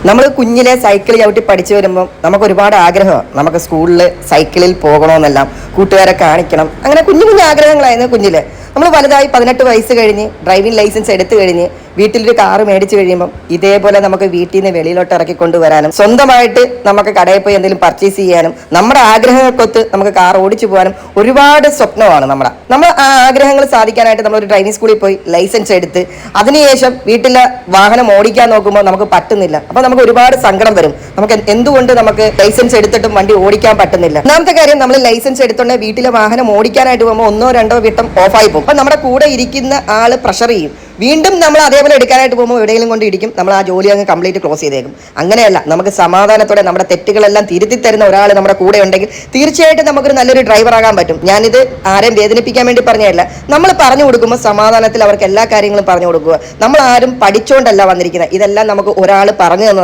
നമ്മൾ കുഞ്ഞിലെ സൈക്കിൾ ചവിട്ടി പഠിച്ചു വരുമ്പോൾ നമുക്ക് ഒരുപാട് ആഗ്രഹമാണ്. നമുക്ക് സ്കൂളിൽ സൈക്കിളിൽ പോകണമെന്നെല്ലാം, കൂട്ടുകാരെ കാണിക്കണം, അങ്ങനെ കുഞ്ഞു കുഞ്ഞു ആഗ്രഹങ്ങളായിരുന്നു കുഞ്ഞില്. നമ്മൾ വലുതായി 18 വയസ്സ് കഴിഞ്ഞ് ഡ്രൈവിംഗ് ലൈസൻസ് എടുത്തു കഴിഞ്ഞ് വീട്ടിലൊരു കാറ് മേടിച്ചു കഴിയുമ്പോൾ ഇതേപോലെ നമുക്ക് വീട്ടിൽ നിന്ന് വെളിയിലോട്ട് ഇറക്കി കൊണ്ടുവരാനും സ്വന്തമായിട്ട് നമുക്ക് കടയിൽ പോയി എന്തെങ്കിലും പർച്ചേസ് ചെയ്യാനും നമ്മുടെ ആഗ്രഹങ്ങൾക്കൊത്ത് നമുക്ക് കാർ ഓടിച്ചു പോകാനും ഒരുപാട് സ്വപ്നമാണ് നമ്മൾ ആ ആഗ്രഹങ്ങൾ സാധിക്കാനായിട്ട് നമ്മളൊരു ഡ്രൈവിംഗ് സ്കൂളിൽ പോയി ലൈസൻസ് എടുത്ത് അതിനുശേഷം വീട്ടിലെ വാഹനം ഓടിക്കാൻ നോക്കുമ്പോൾ നമുക്ക് പറ്റുന്നില്ല. അപ്പൊ നമുക്ക് ഒരുപാട് സങ്കടം വരും. നമുക്ക് എന്തുകൊണ്ട് നമുക്ക് ലൈസൻസ് എടുത്തിട്ടും വണ്ടി ഓടിക്കാൻ പറ്റുന്നില്ല. ഒന്നാമത്തെ കാര്യം, നമ്മൾ ലൈസൻസ് എടുത്തോണ്ട് വീട്ടിലെ വാഹനം ഓടിക്കാനായിട്ട് പോകുമ്പോൾ 1 or 2 വട്ടം ഓഫായി പോകും. അപ്പൊ നമ്മുടെ കൂടെ ഇരിക്കുന്ന ആള് പ്രഷർ ചെയ്യും. വീണ്ടും നമ്മൾ അതേപോലെ എടുക്കാനായിട്ട് പോകുമ്പോൾ എവിടെയെങ്കിലും കൊണ്ട് ഇടിക്കും. നമ്മൾ ആ ജോലി അങ്ങ് കംപ്ലീറ്റ് ക്ലോസ് ചെയ്തേക്കും. അങ്ങനെയല്ല, നമുക്ക് സമാധാനത്തോടെ നമ്മുടെ തെറ്റുകളെല്ലാം തിരുത്തി തരുന്ന ഒരാൾ നമ്മുടെ കൂടെ ഉണ്ടെങ്കിൽ തീർച്ചയായിട്ടും നമുക്കൊരു നല്ലൊരു ഡ്രൈവർ ആകാൻ പറ്റും. ഞാനിത് ആരെയും വേദനിപ്പിക്കാൻ വേണ്ടി പറഞ്ഞതല്ല. നമ്മൾ പറഞ്ഞു കൊടുക്കുമ്പോൾ സമാധാനത്തിൽ അവർക്ക് എല്ലാ കാര്യങ്ങളും പറഞ്ഞു കൊടുക്കുക. നമ്മൾ ആരും പഠിച്ചുകൊണ്ടല്ല വന്നിരിക്കുന്നത്. ഇതെല്ലാം നമുക്ക് ഒരാൾ പറഞ്ഞു തന്നതാണ്.